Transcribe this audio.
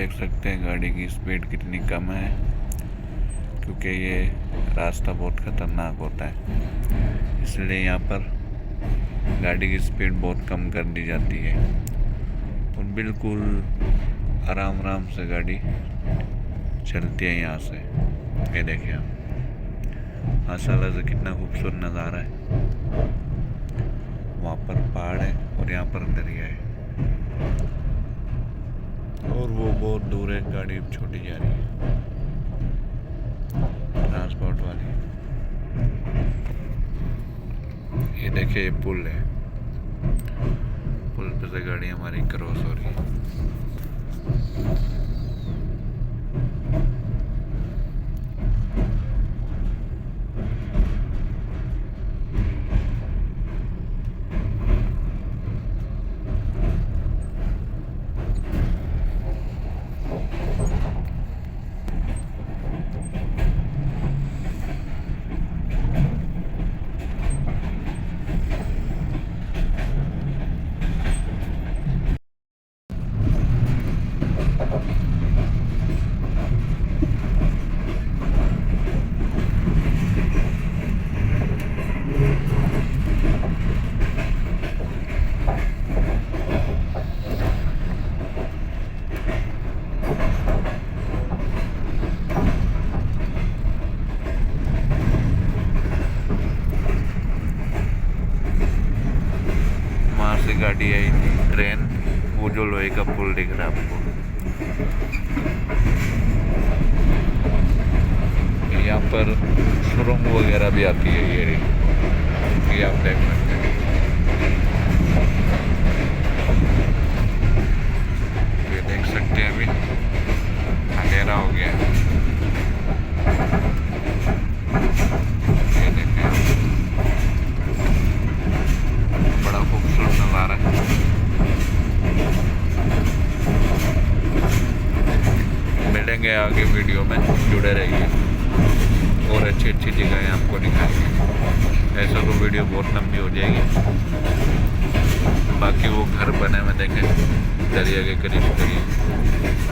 देख सकते हैं गाड़ी की स्पीड कितनी कम है, क्योंकि ये रास्ता बहुत ख़तरनाक होता है, इसलिए यहाँ पर गाड़ी की स्पीड बहुत कम कर दी जाती है और बिल्कुल आराम आराम से गाड़ी चलती है यहाँ से। ये देखिए आप, माशाल्लाह से कितना खूबसूरत नज़ारा है। वहाँ पर पहाड़ है और यहाँ पर दरिया है और वो बहुत दूर है, गाड़ी छोटी जा रही है ट्रांसपोर्ट वाली। ये देखिए, ये पुल है, पुल पे से गाड़ी हमारी क्रॉस हो रही है। से गाड़ी आई थी, ट्रेन, वो जो लोहे का पुल दिख रहा है आपको, यहाँ पर सुरंग वगैरह भी आती है। ये आप देख सकते हैं। ये देख सकते हैं, अभी अंधेरा हो गया है। ये देखें, बड़ा खूबसूरत नज़ारा है। मिलेंगे आगे वीडियो में, जुड़े रहिए और अच्छी अच्छी जगहें आपको दिखाएंगे। ऐसा तो वीडियो बहुत लंबी हो जाएगी। बाकी वो घर बने में देखें, दरिया के करीब करीब।